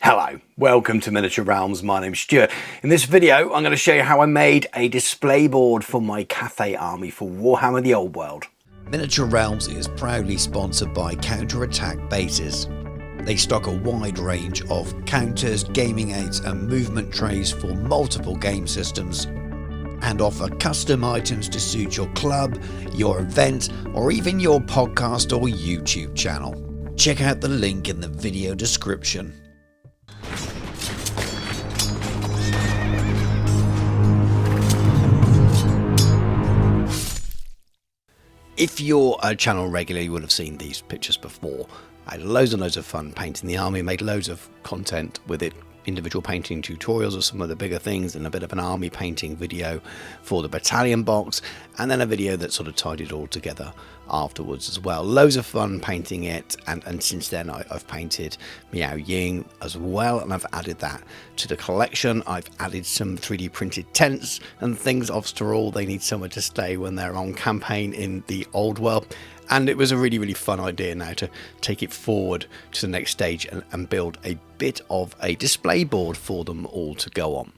Hello, welcome to Miniature Realms. My name's Stuart. In this video, I'm going to show you how I made a display board for my Cathay army for Warhammer the Old World. Miniature Realms is proudly sponsored by Counter-Attack Bases. They stock a wide range of counters, gaming aids and movement trays for multiple game systems and offer custom items to suit your club, your event or even your podcast or YouTube channel. Check out the link in the video description. If you're a channel regular, you would have seen these pictures before. I had loads and loads of fun painting the army, made loads of content with it, individual painting tutorials of some of the bigger things and a bit of an army painting video for the battalion box, and then a video that sort of tied it all together afterwards as well. Loads of fun painting it, and since then I've painted Miao Ying as well, and I've added that to the collection. I've added some 3D printed tents and things. After all, they need somewhere to stay when they're on campaign in the old world. And it was a really fun idea now to take it forward to the next stage and build a bit of a display board for them all to go on.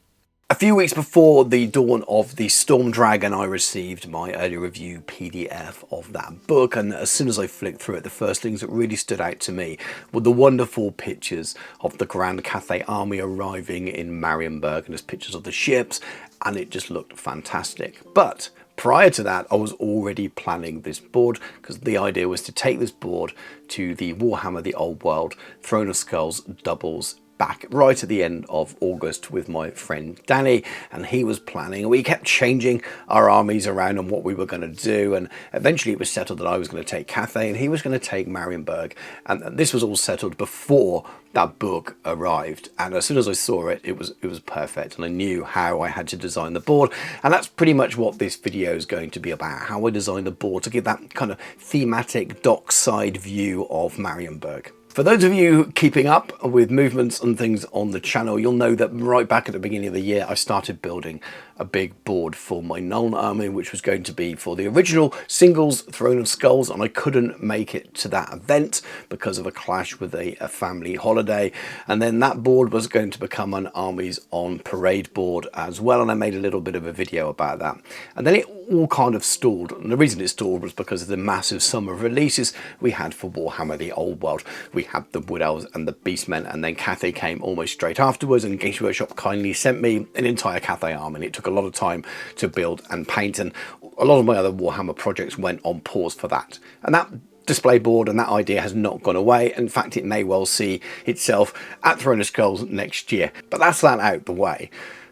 A few weeks before the dawn of the Storm Dragon, I received my early review PDF of that book, and as soon as I flicked through it, the first things that really stood out to me were the wonderful pictures of the Grand Cathay army arriving in Marienburg, and there's pictures of the ships, and it just looked fantastic. But prior to that, I was already planning this board because the idea was to take this board to the Warhammer the Old World Throne of Skulls doubles back right at the end of August with my friend Danny, and he was planning. We kept changing our armies around and what we were going to do, and eventually it was settled that I was going to take Cathay and he was going to take Marienburg, and this was all settled before that book arrived. And as soon as I saw it, it was perfect, and I knew how I had to design the board, and that's pretty much what this video is going to be about, how I designed the board to give that kind of thematic dockside view of Marienburg. For those of you keeping up with movements and things on the channel, you'll know that right back at the beginning of the year, I started building a big board for my Nuln army, which was going to be for the original singles Throne of Skulls, and I couldn't make it to that event because of a clash with a family holiday. And then that board was going to become an Armies on Parade board as well, and I made a little bit of a video about that. And then it all kind of stalled, and the reason it stalled was because of the massive summer of releases we had for Warhammer the Old World. We had the Wood Elves and the Beastmen, and then Cathay came almost straight afterwards, and Games Workshop kindly sent me an entire Cathay army, and it took a lot of time to build and paint, and a lot of my other Warhammer projects went on pause for that. And that display board and that idea has not gone away. In fact, it may well see itself at Throne of Skulls next year, but that's that out the way.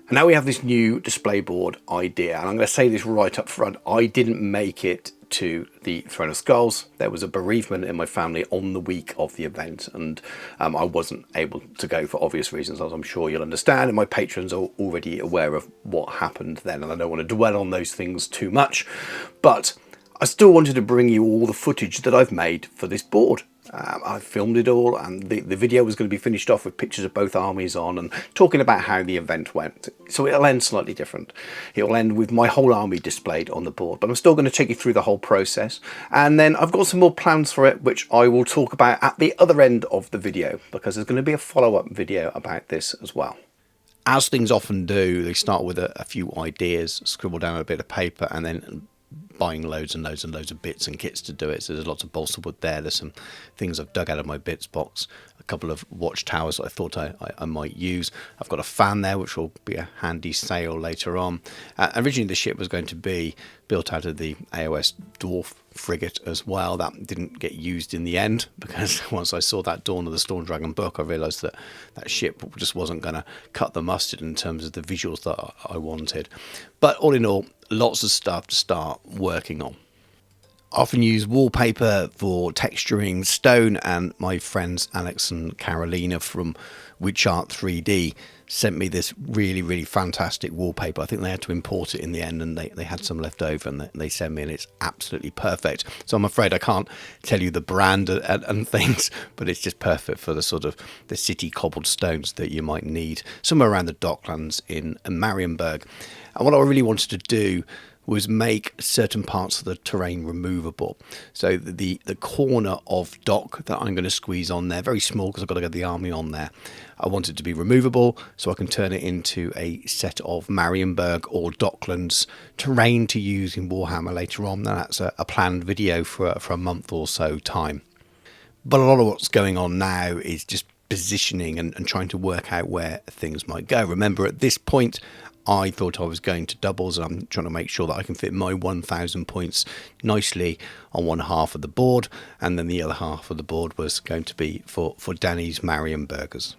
And now we have this new display board idea, and I'm going to say this right up front, I didn't make it to the Throne of Skulls. There was a bereavement in my family on the week of the event, and I wasn't able to go for obvious reasons, as I'm sure you'll understand, and my patrons are already aware of what happened then, and I don't want to dwell on those things too much, but I still wanted to bring you all the footage that I've made for this board. I filmed it all, and the video was going to be finished off with pictures of both armies on and talking about how the event went. So it'll end slightly different. It'll end with my whole army displayed on the board, but I'm still going to take you through the whole process. And then I've got some more plans for it, which I will talk about at the other end of the video, because there's going to be a follow-up video about this as well. As things often do, they start with a few ideas, scribble down a bit of paper, and then buying loads and loads of bits and kits to do it. So there's lots of balsa wood there. There's some things I've dug out of my bits box, a couple of watchtowers that I thought I might use. I've got a fan there, which will be a handy sail later on. Originally the ship was going to be built out of the AOS Dwarf frigate as well. That didn't get used in the end, because once I saw that Dawn of the Storm Dragon book, I realised that that ship just wasn't going to cut the mustard in terms of the visuals that I wanted. But all in all, lots of stuff to start working on. I often use wallpaper for texturing stone, and my friends Alex and Carolina from Witchart 3D sent me this really fantastic wallpaper. I think they had to import it in the end, and they had some left over, and they sent me, and it's absolutely perfect. So I'm afraid I can't tell you the brand and things, but it's just perfect for the sort of the city cobbled stones that you might need somewhere around the docklands in Marienburg. And what I really wanted to do was make certain parts of the terrain removable. So the corner of dock that I'm going to squeeze on there, very small because I've got to get the army on there, I want it to be removable so I can turn it into a set of Marienburg or Docklands terrain to use in Warhammer later on. That's a planned video for a month or so time. But a lot of what's going on now is just positioning and trying to work out where things might go. Remember, at this point, I thought I was going to doubles, and I'm trying to make sure that I can fit my 1,000 points nicely on one half of the board, and then the other half of the board was going to be for Danny's Marienburgers.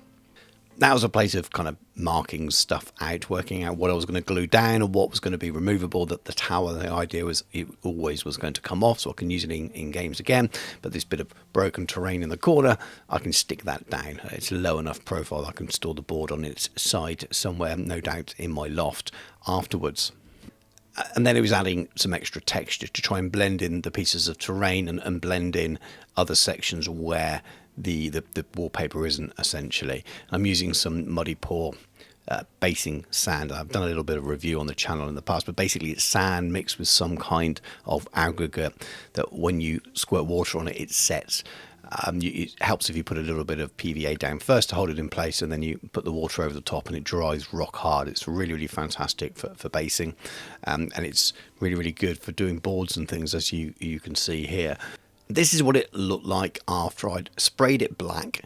That was a place of kind of marking stuff out, working out what I was going to glue down or what was going to be removable. That the tower, the idea was it always was going to come off, so I can use it in games again. But this bit of broken terrain in the corner, I can stick that down. It's a low enough profile that I can store the board on its side somewhere, no doubt in my loft afterwards. And then it was adding some extra texture to try and blend in the pieces of terrain and blend in other sections where the wallpaper isn't, essentially. I'm using some muddy pour basing sand. I've done a little bit of review on the channel in the past, but basically it's sand mixed with some kind of aggregate that when you squirt water on it, it sets. It helps if you put a little bit of PVA down first to hold it in place, and then you put the water over the top and it dries rock hard. It's really, really fantastic for basing, and it's really, really good for doing boards and things, as you can see here. This is what it looked like after I'd sprayed it black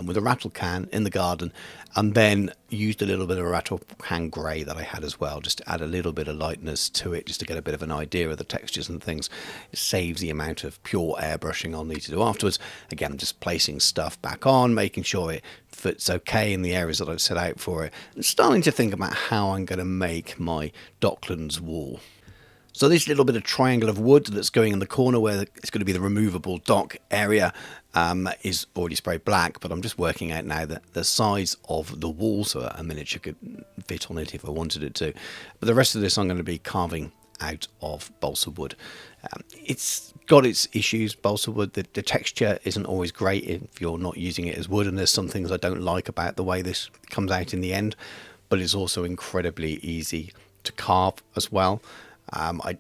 with a rattle can in the garden, and then used a little bit of a rattle can grey that I had as well, just to add a little bit of lightness to it, just to get a bit of an idea of the textures and things. It saves the amount of pure airbrushing I'll need to do afterwards. Again, just placing stuff back on, making sure it fits okay in the areas that I've set out for it, and starting to think about how I'm going to make my Docklands wall. So this little bit of triangle of wood that's going in the corner where it's going to be the removable dock area is already sprayed black, but I'm just working out now that the size of the wall, so a miniature could fit on it if I wanted it to. But the rest of this I'm going to be carving out of balsa wood. It's got its issues, balsa wood. The texture isn't always great if you're not using it as wood, and there's some things I don't like about the way this comes out in the end, but it's also incredibly easy to carve as well. I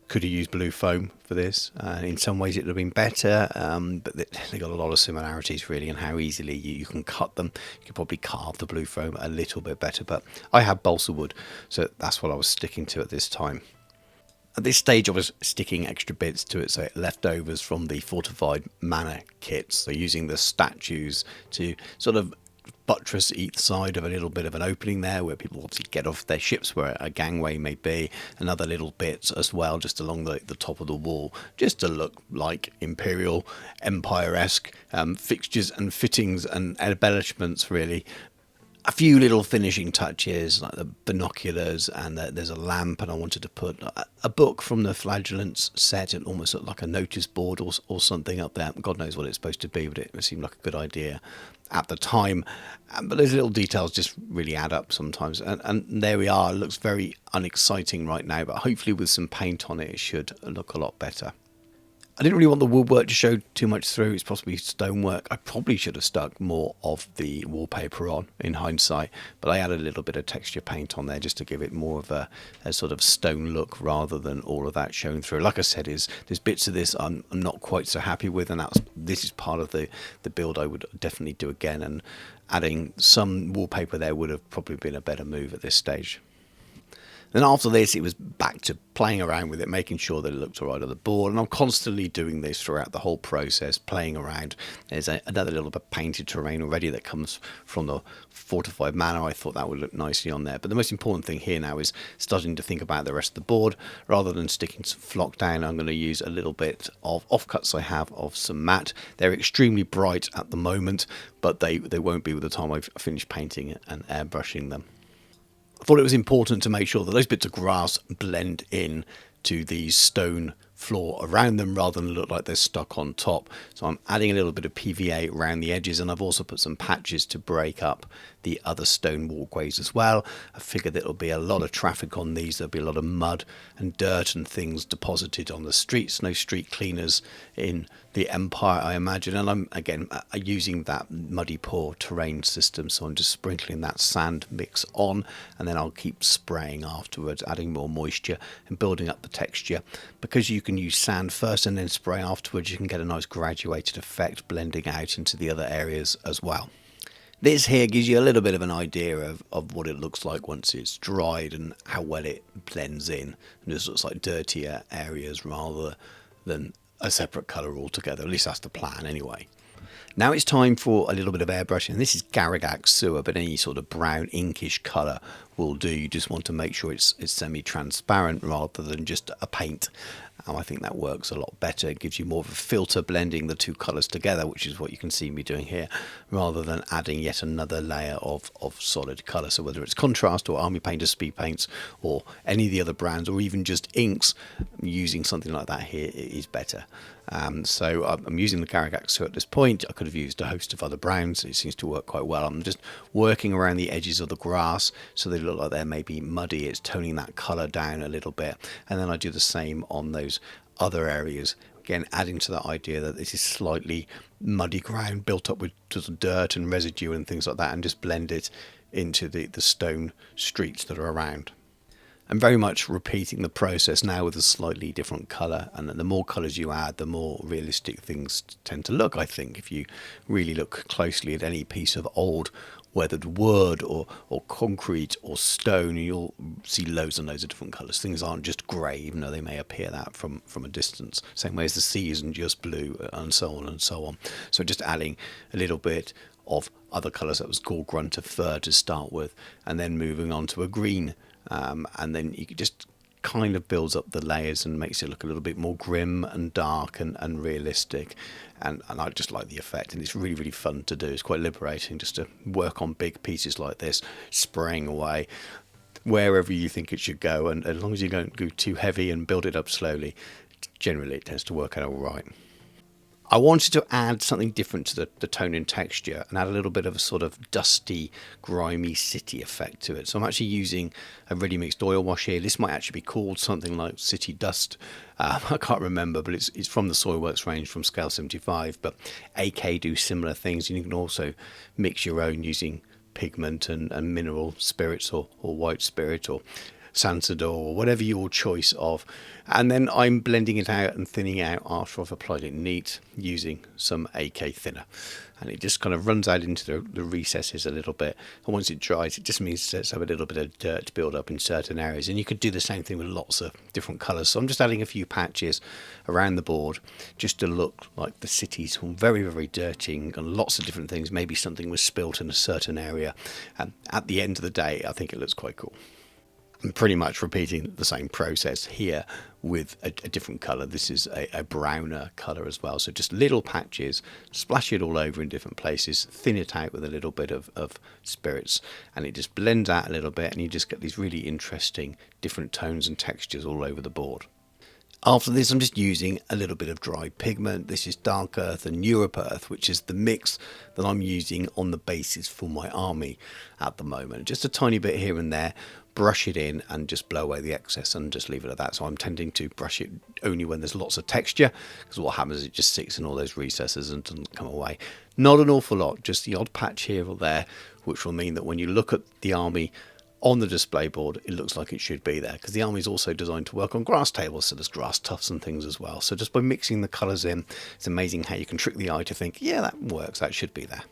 could have used blue foam for this. In some ways it would have been better, but they got a lot of similarities really in how easily you can cut them. You could probably carve the blue foam a little bit better, but I had balsa wood, so that's what I was sticking to at this time. At this stage I was sticking extra bits to it, so leftovers from the fortified manor kits, so using the statues to sort of buttress each side of a little bit of an opening there where people obviously get off their ships, where a gangway may be, and other little bits as well just along the top of the wall, just to look like Imperial Empire-esque fixtures and fittings and embellishments really. A few little finishing touches like the binoculars, and there's a lamp, and I wanted to put a book from the Flagellants set and almost look like a notice board or something up there. God knows what it's supposed to be, but it seemed like a good idea at the time. But those little details just really add up sometimes, and there we are. It looks very unexciting right now, but hopefully with some paint on it, it should look a lot better. I didn't really want the woodwork to show too much through. It's possibly stonework. I probably should have stuck more of the wallpaper on in hindsight, but I added a little bit of texture paint on there just to give it more of a sort of stone look rather than all of that showing through. Like I said, there's bits of this I'm not quite so happy with, and this is part of the build I would definitely do again, and adding some wallpaper there would have probably been a better move at this stage. Then after this, it was back to playing around with it, making sure that it looked all right on the board. And I'm constantly doing this throughout the whole process, playing around. There's another little bit of painted terrain already that comes from the fortified manor. I thought that would look nicely on there. But the most important thing here now is starting to think about the rest of the board. Rather than sticking some flock down, I'm going to use a little bit of offcuts I have of some matte. They're extremely bright at the moment, but they won't be by the time I've finished painting and airbrushing them. I thought it was important to make sure that those bits of grass blend in to the stone floor around them rather than look like they're stuck on top. So I'm adding a little bit of PVA around the edges, and I've also put some patches to break up the other stone walkways as well. I figured there'll be a lot of traffic on these. There'll be a lot of mud and dirt and things deposited on the streets. No street cleaners in the Empire, I imagine. And I'm, again, using that muddy pour terrain system, so I'm just sprinkling that sand mix on, and then I'll keep spraying afterwards, adding more moisture and building up the texture. Because you can use sand first and then spray afterwards, you can get a nice graduated effect blending out into the other areas as well. This here gives you a little bit of an idea of what it looks like once it's dried and how well it blends in. And just looks like dirtier areas rather than a separate colour altogether. At least that's the plan anyway. Now it's time for a little bit of airbrushing. And this is Garagax Sewer, but any sort of brown inkish colour will do. You just want to make sure it's semi-transparent rather than just a paint. I think that works a lot better. It gives you more of a filter blending the two colours together, which is what you can see me doing here, rather than adding yet another layer of solid colour. So whether it's contrast or Army Painter speed paints or any of the other brands, or even just inks, using something like that here is better. So I'm using the Garagax Sewer at this point. I could have used a host of other browns. It seems to work quite well. I'm just working around the edges of the grass so they look like they're maybe muddy. It's toning that colour down a little bit. And then I do the same on those other areas. Again, adding to that idea that this is slightly muddy ground built up with sort of dirt and residue and things like that, and just blend it into the stone streets that are around. I'm very much repeating the process now with a slightly different colour, and the more colours you add, the more realistic things tend to look, I think. If you really look closely at any piece of old weathered wood or concrete or stone, you'll see loads and loads of different colours. Things aren't just grey, even though they may appear that from a distance. Same way as the sea isn't just blue, and so on and so on. So just adding a little bit of other colours. That was called grunt of fir to start with, and then moving on to a green. And then you could just kind of builds up the layers and makes it look a little bit more grim and dark and realistic. And I just like the effect, and it's really, really fun to do. It's quite liberating just to work on big pieces like this, spraying away wherever you think it should go. And as long as you don't go too heavy and build it up slowly, generally it tends to work out all right. I wanted to add something different to the tone and texture and add a little bit of a sort of dusty, grimy city effect to it. So I'm actually using a ready mixed oil wash here. This might actually be called something like City Dust. I can't remember, but it's from the Soilworks range from Scale 75. But AK do similar things, and you can also mix your own using pigment and mineral spirits or white spirit or Sansador or whatever your choice of, and then I'm blending it out and thinning out after I've applied it neat using some AK thinner, and it just kind of runs out into the recesses a little bit, and once it dries it just means to have a little bit of dirt build up in certain areas. And you could do the same thing with lots of different colours, so I'm just adding a few patches around the board just to look like the city's very, very dirty and lots of different things. Maybe something was spilt in a certain area, and at the end of the day I think it looks quite cool. I'm pretty much repeating the same process here with a different colour. This is a browner colour as well. So just little patches, splash it all over in different places, thin it out with a little bit of spirits, and it just blends out a little bit, and you just get these really interesting different tones and textures all over the board. After this, I'm just using a little bit of dry pigment. This is Dark Earth and Europe Earth, which is the mix that I'm using on the basis for my army at the moment. Just a tiny bit here and there, brush it in and just blow away the excess and just leave it at that. So I'm tending to brush it only when there's lots of texture, because what happens is it just sits in all those recesses and doesn't come away. Not an awful lot, just the odd patch here or there, which will mean that when you look at the army on the display board, it looks like it should be there, because the army is also designed to work on grass tables, so there's grass tufts and things as well. So just by mixing the colours in, it's amazing how you can trick the eye to think, yeah, that works, that should be there.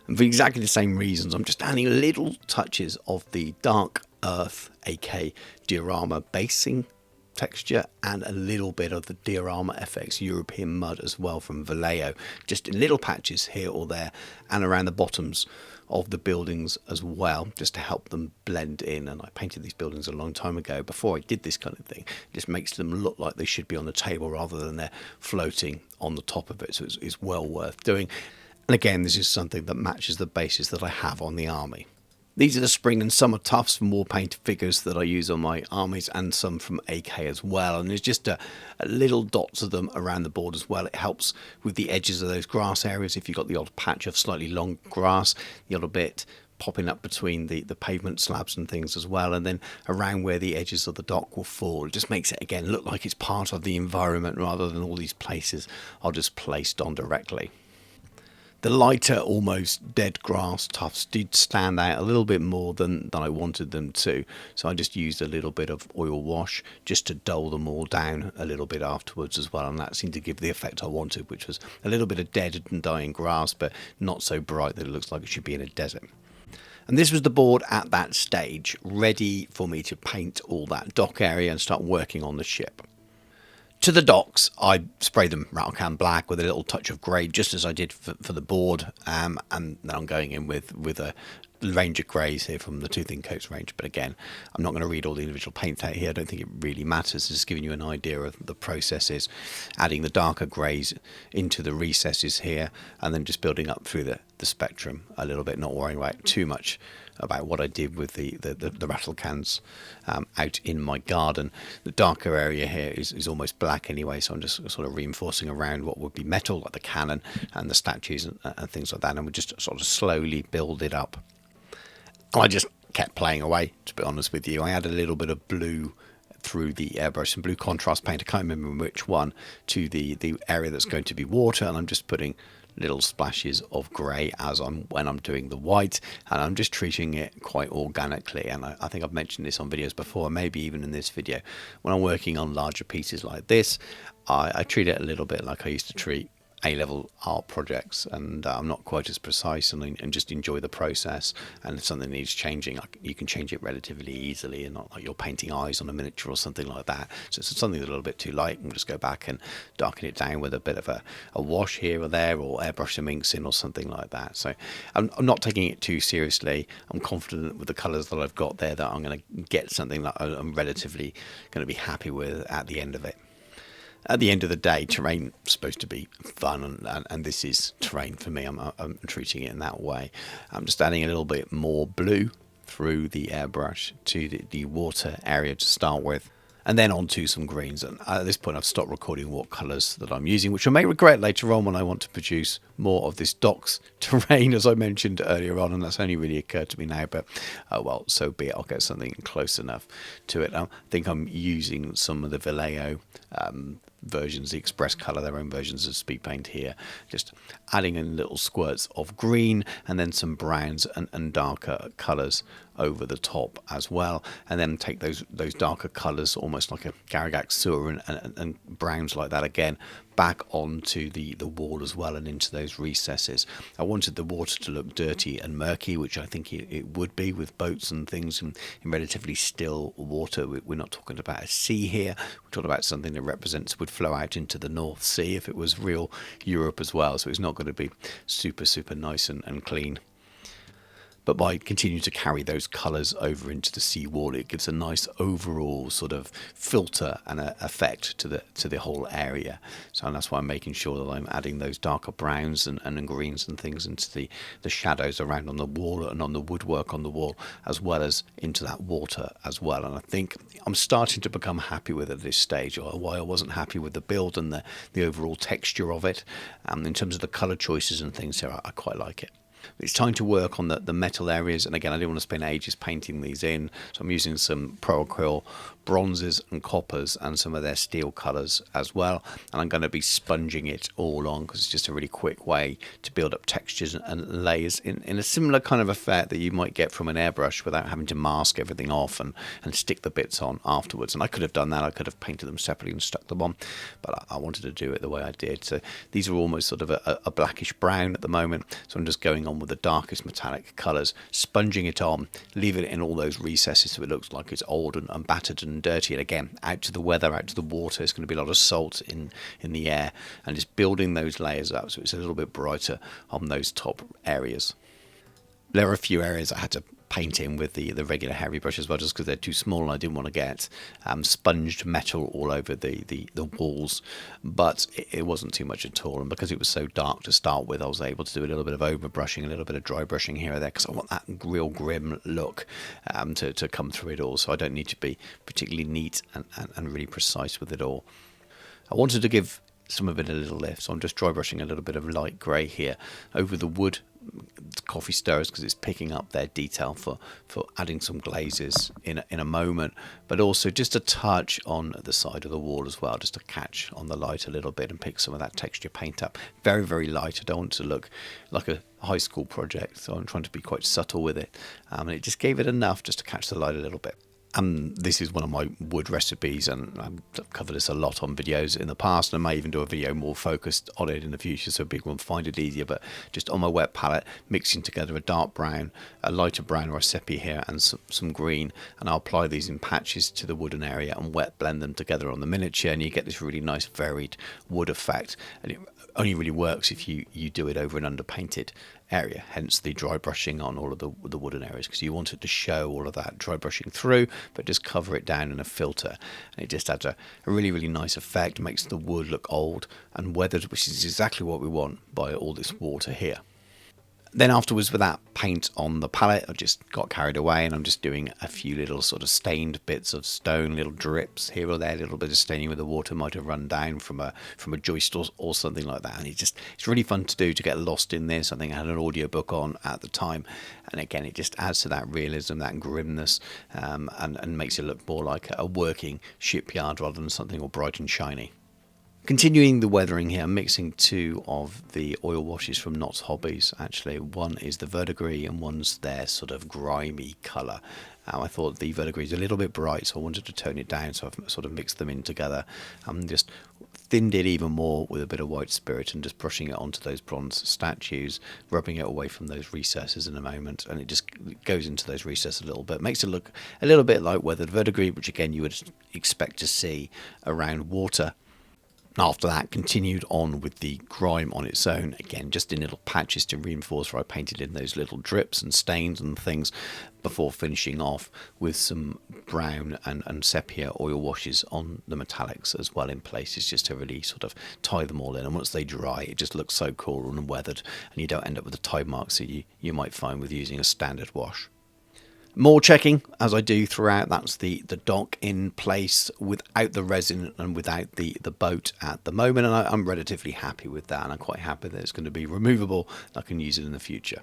And for exactly the same reasons, I'm just adding little touches of the Dark Earth, AK diorama basing texture, and a little bit of the diorama FX European mud as well from Vallejo, just in little patches here or there, and around the bottoms of the buildings as well, just to help them blend in. And I painted these buildings a long time ago before I did this kind of thing. It just makes them look like they should be on the table rather than they're floating on the top of it, so it's well worth doing. And again, this is something that matches the bases that I have on the army. These are the spring and summer Tufts from Warpaint figures that I use on my armies, and some from AK as well. And there's just a little dots of them around the board as well. It helps with the edges of those grass areas. If you've got the odd patch of slightly long grass, the odd bit popping up between the pavement slabs and things as well, and then around where the edges of the dock will fall. It just makes it again look like it's part of the environment rather than all these places are just placed on directly. The lighter, almost dead grass tufts did stand out a little bit more than I wanted them to, so I just used a little bit of oil wash just to dull them all down a little bit afterwards as well, and that seemed to give the effect I wanted, which was a little bit of dead and dying grass, but not so bright that it looks like it should be in a desert. And this was the board at that stage, ready for me to paint all that dock area and start working on the ship. To the docks, I sprayed them rattle can black with a little touch of grey, just as I did for the board, and then I'm going in with a range of greys here from the Two Thin Coats range. But again, I'm not going to read all the individual paints out here. I don't think it really matters. It's just giving you an idea of the processes, adding the darker greys into the recesses here, and then just building up through the spectrum a little bit, not worrying about too much about what I did with the rattle cans out in my garden. The darker area here is almost black anyway, so I'm just sort of reinforcing around what would be metal, like the cannon and the statues and things like that, and we just sort of slowly build it up. I just kept playing away, to be honest with you. I added a little bit of blue through the airbrush, some blue contrast paint, I can't remember which one, to the area that's going to be water, and I'm just putting little splashes of grey when I'm doing the white, and I'm just treating it quite organically. And I think I've mentioned this on videos before, maybe even in this video. When I'm working on larger pieces like this, I treat it a little bit like I used to treat A-level art projects, and I'm not quite as precise, and just enjoy the process. And if something needs changing, you can change it relatively easily, and not like you're painting eyes on a miniature or something like that. So if something's a little bit too light, and just go back and darken it down with a bit of a wash here or there, or airbrush some inks in or something like that. So I'm not taking it too seriously. I'm confident with the colours that I've got there that I'm going to get something that I'm relatively going to be happy with at the end of it. At the end of the day, terrain is supposed to be fun, and this is terrain for me. I'm treating it in that way. I'm just adding a little bit more blue through the airbrush to the water area to start with, and then onto some greens. And at this point, I've stopped recording what colours that I'm using, which I may regret later on when I want to produce more of this docks terrain, as I mentioned earlier on, and that's only really occurred to me now. But well, so be it. I'll get something close enough to it. I think I'm using some of the Vallejo versions, the Express Colour, their own versions of speed paint here, just adding in little squirts of green and then some browns and darker colours over the top as well, and then take those darker colours, almost like a Garagax sewer and browns like that again, back onto the wall as well and into those recesses. I wanted the water to look dirty and murky, which I think it would be with boats and things in relatively still water. We're not talking about a sea here. We're talking about something that would flow out into the North Sea if it was real Europe as well. So it's not going to be super nice and clean. But by continuing to carry those colours over into the seawall, it gives a nice overall sort of filter and effect to the whole area. So that's why I'm making sure that I'm adding those darker browns and greens and things into the shadows around on the wall and on the woodwork on the wall, as well as into that water as well. And I think I'm starting to become happy with it at this stage, or why I wasn't happy with the build and the overall texture of it. In terms of the colour choices and things here, I quite like it. It's time to work on the metal areas, and again, I didn't want to spend ages painting these in, so I'm using some Pro Acryl bronzes and coppers and some of their steel colours as well, and I'm going to be sponging it all on because it's just a really quick way to build up textures and layers in a similar kind of effect that you might get from an airbrush without having to mask everything off and stick the bits on afterwards. And I could have done that, I could have painted them separately and stuck them on, but I wanted to do it the way I did. So these are almost sort of a blackish brown at the moment, so I'm just going on with the darkest metallic colours, sponging it on, leaving it in all those recesses so it looks like it's old and battered and dirty. And again, out to the weather, out to the water, it's going to be a lot of salt in the air, and just building those layers up so it's a little bit brighter on those top areas. There are a few areas I had to paint in with the regular heavy brush as well, just because they're too small and I didn't want to get sponged metal all over the walls, but it wasn't too much at all. And because it was so dark to start with, I was able to do a little bit of over brushing, a little bit of dry brushing here or there, because I want that real grim look to come through it all. So I don't need to be particularly neat and really precise with it all. I wanted to give some of it a little lift, so I'm just dry brushing a little bit of light grey here over the wood coffee stirrers because it's picking up their detail for adding some glazes in a moment, but also just a touch on the side of the wall as well, just to catch on the light a little bit and pick some of that texture paint up. Very, very light. I don't want to look like a high school project, so I'm trying to be quite subtle with it, and it just gave it enough just to catch the light a little bit. And this is one of my wood recipes, and I've covered this a lot on videos in the past, and I may even do a video more focused on it in the future so people can find it easier. But just on my wet palette, mixing together a dark brown, a lighter brown or a sepia here, and some green, and I'll apply these in patches to the wooden area and wet blend them together on the miniature, and you get this really nice varied wood effect. And it only really works if you do it over an underpainted area, hence the dry brushing on all of the wooden areas, because you want it to show all of that dry brushing through, but just cover it down in a filter, and it just adds a really, really nice effect, makes the wood look old and weathered, which is exactly what we want by all this water here. Then afterwards, with that paint on the palette, I just got carried away, and I'm just doing a few little sort of stained bits of stone, little drips here or there, a little bit of staining where the water might have run down from a joist or something like that. And it's really fun to do, to get lost in this. I think I had an audiobook on at the time, and again, it just adds to that realism, that grimness, and makes it look more like a working shipyard rather than something all bright and shiny. Continuing the weathering here, I'm mixing two of the oil washes from Knott's Hobbies. Actually, one is the verdigris and one's their sort of grimy colour. I thought the verdigris is a little bit bright, so I wanted to tone it down, so I've sort of mixed them in together and just thinned it even more with a bit of white spirit and just brushing it onto those bronze statues, rubbing it away from those recesses in a moment, and it just goes into those recesses a little bit. Makes it look a little bit like weathered verdigris, which again you would expect to see around water. After that, continued on with the grime on its own, again just in little patches to reinforce where I painted in those little drips and stains and things, before finishing off with some brown and sepia oil washes on the metallics as well in places, just to really sort of tie them all in. And once they dry, it just looks so cool and weathered, and you don't end up with the tie marks that you might find with using a standard wash. More checking, as I do throughout. That's the dock in place without the resin and without the boat at the moment, and I'm relatively happy with that, and I'm quite happy that it's going to be removable and I can use it in the future.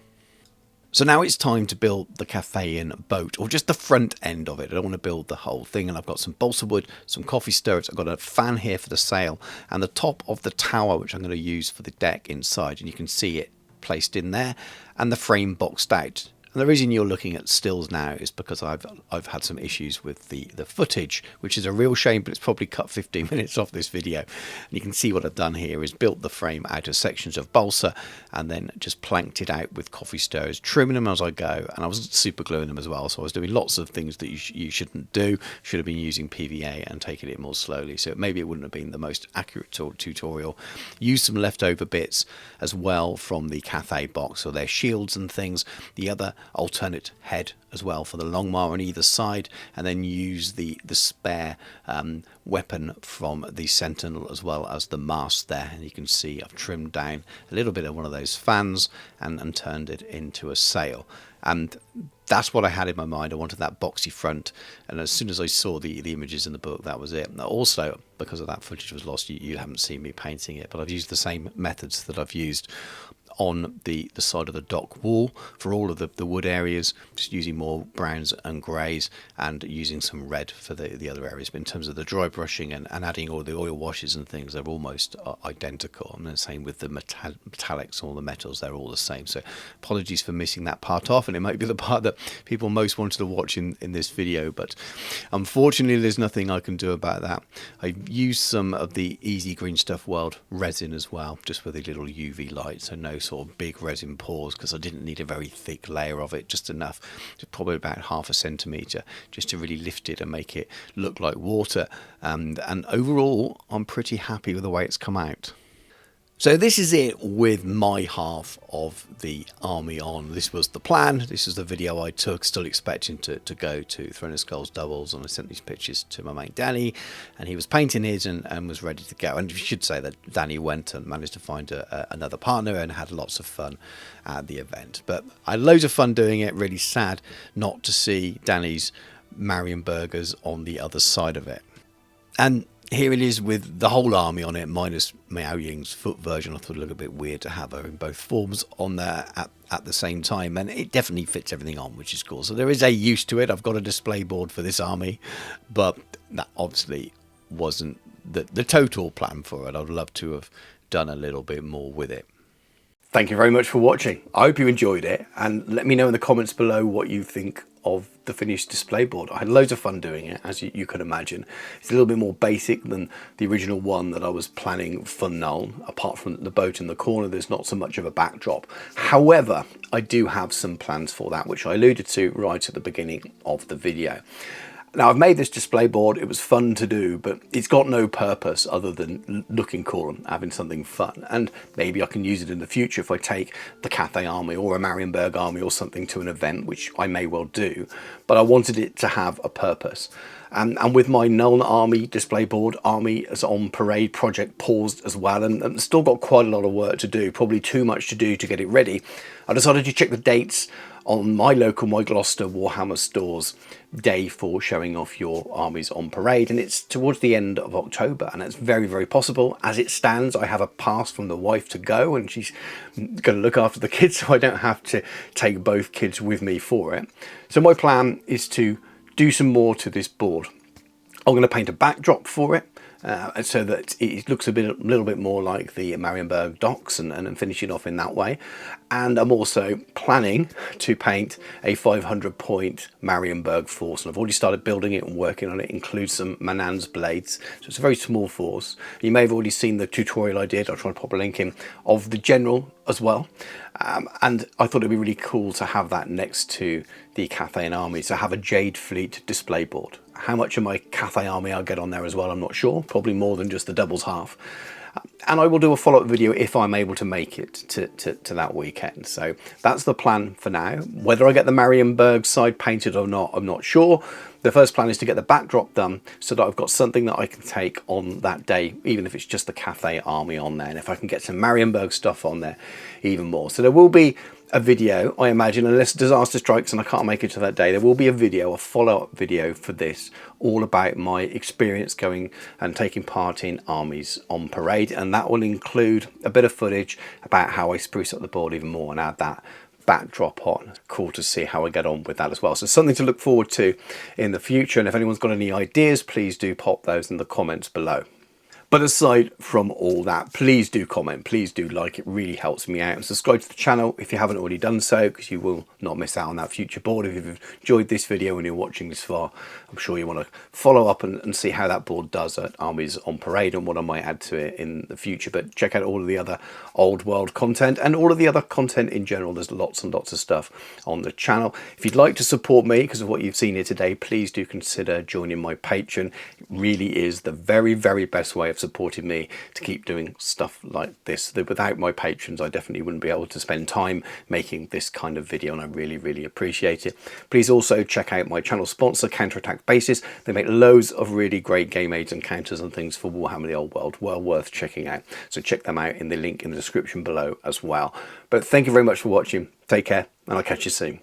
So now it's time to build the cafe in boat, or just the front end of it. I don't want to build the whole thing, and I've got some balsa wood, some coffee stirrers, I've got a fan here for the sail, and the top of the tower, which I'm going to use for the deck inside, and you can see it placed in there, and the frame boxed out. And the reason you're looking at stills now is because I've had some issues with the footage, which is a real shame, but it's probably cut 15 minutes off this video. And you can see what I've done here is built the frame out of sections of balsa and then just planked it out with coffee stirrers, trimming them as I go. And I was super gluing them as well, so I was doing lots of things that you shouldn't do. Should have been using PVA and taking it more slowly, so maybe it wouldn't have been the most accurate tutorial. Used some leftover bits as well from the Cathay box, so their shields and things. The other alternate head as well for the Longmire on either side, and then use the spare weapon from the Sentinel as well as the mast there. And you can see I've trimmed down a little bit of one of those fans and turned it into a sail. And that's what I had in my mind. I wanted that boxy front, and as soon as I saw the images in the book, that was it. Now, also, because of that footage was lost, you haven't seen me painting it, but I've used the same methods that I've used on the side of the dock wall for all of the wood areas, just using more browns and greys and using some red for the other areas. But in terms of the dry brushing and adding all the oil washes and things, they're almost identical. And the same with the metallics, all the metals, they're all the same. So apologies for missing that part off, and it might be the part that people most wanted to watch in this video, but unfortunately there's nothing I can do about that. I've used some of the Easy Green Stuff World resin as well, just with a little UV light, so no sort of big resin pours, because I didn't need a very thick layer of it, just enough, probably about 1/2 centimetre, just to really lift it and make it look like water. And overall I'm pretty happy with the way it's come out. So this is it with my half of the army on. This was the plan. This is the video I took, still expecting to go to Throne of Skulls doubles, and I sent these pictures to my mate Danny, and he was painting his and was ready to go. And you should say that Danny went and managed to find another partner and had lots of fun at the event. But I had loads of fun doing it. Really sad not to see Danny's Marienburgers on the other side of it. And here it is with the whole army on it, minus Miao Ying's foot version. I thought it looked a bit weird to have her in both forms on there at the same time, and it definitely fits everything on, which is cool. So there is a use to it. I've got a display board for this army, but that obviously wasn't the total plan for it. I'd love to have done a little bit more with it. Thank you very much for watching. I hope you enjoyed it, and let me know in the comments below what you think of the finished display board. I had loads of fun doing it, as you can imagine. It's a little bit more basic than the original one that I was planning for Nuln. Apart from the boat in the corner, there's not so much of a backdrop. However, I do have some plans for that, which I alluded to right at the beginning of the video. Now, I've made this display board. It was fun to do, but it's got no purpose other than looking cool and having something fun. And maybe I can use it in the future if I take the Cathay army or a Marienburg army or something to an event, which I may well do. But I wanted it to have a purpose. And with my Nuln army display board, army as on parade project paused as well, and still got quite a lot of work to do, probably too much to do to get it ready, I decided to check the dates on my local, my Gloucester Warhammer stores day for showing off your armies on parade, and it's towards the end of October, and it's very, very possible. As it stands, I have a pass from the wife to go, and she's going to look after the kids, so I don't have to take both kids with me for it. So my plan is to do some more to this board. I'm going to paint a backdrop for it, so that it looks a little bit more like the Marienburg docks, and finish it off in that way. And I'm also planning to paint a 500 point Marienburg force, and I've already started building it and working on it. It includes some Manan's blades, so it's a very small force. You may have already seen the tutorial I did. I'll try to pop a link in of the general as well, and I thought it'd be really cool to have that next to the Cathay army, to have a Jade Fleet display board. How much of my Cathay army I'll get on there as well, I'm not sure. Probably more than just the doubles half. And I will do a follow-up video if I'm able to make it to that weekend. So that's the plan for now. Whether I get the Marienburg side painted or not, I'm not sure. The first plan is to get the backdrop done so that I've got something that I can take on that day, even if it's just the Cathay army on there. And if I can get some Marienburg stuff on there, even more. So there will be a video, I imagine, unless disaster strikes and I can't make it to that day, there will be a video, a follow-up video for this, all about my experience going and taking part in armies on parade, and that will include a bit of footage about how I spruce up the board even more and add that backdrop on. Cool to see how I get on with that as well. So something to look forward to in the future, and if anyone's got any ideas, please do pop those in the comments below. But aside from all that, please do comment, please do like, it really helps me out. And subscribe to the channel if you haven't already done so, because you will not miss out on that future board. If you've enjoyed this video and you're watching this far, I'm sure you want to follow up and see how that board does at Armies on Parade and what I might add to it in the future. But check out all of the other old world content and all of the other content in general. There's lots and lots of stuff on the channel. If you'd like to support me because of what you've seen here today, please do consider joining my Patreon. It really is the very, very best way of supporting me to keep doing stuff like this. Without my patrons, I definitely wouldn't be able to spend time making this kind of video, and I really, really appreciate it. Please also check out my channel sponsor, Counterattack Bases. They make loads of really great game aids and counters and things for Warhammer the Old World, well worth checking out. So check them out in the link in the description below as well. But thank you very much for watching. Take care, and I'll catch you soon.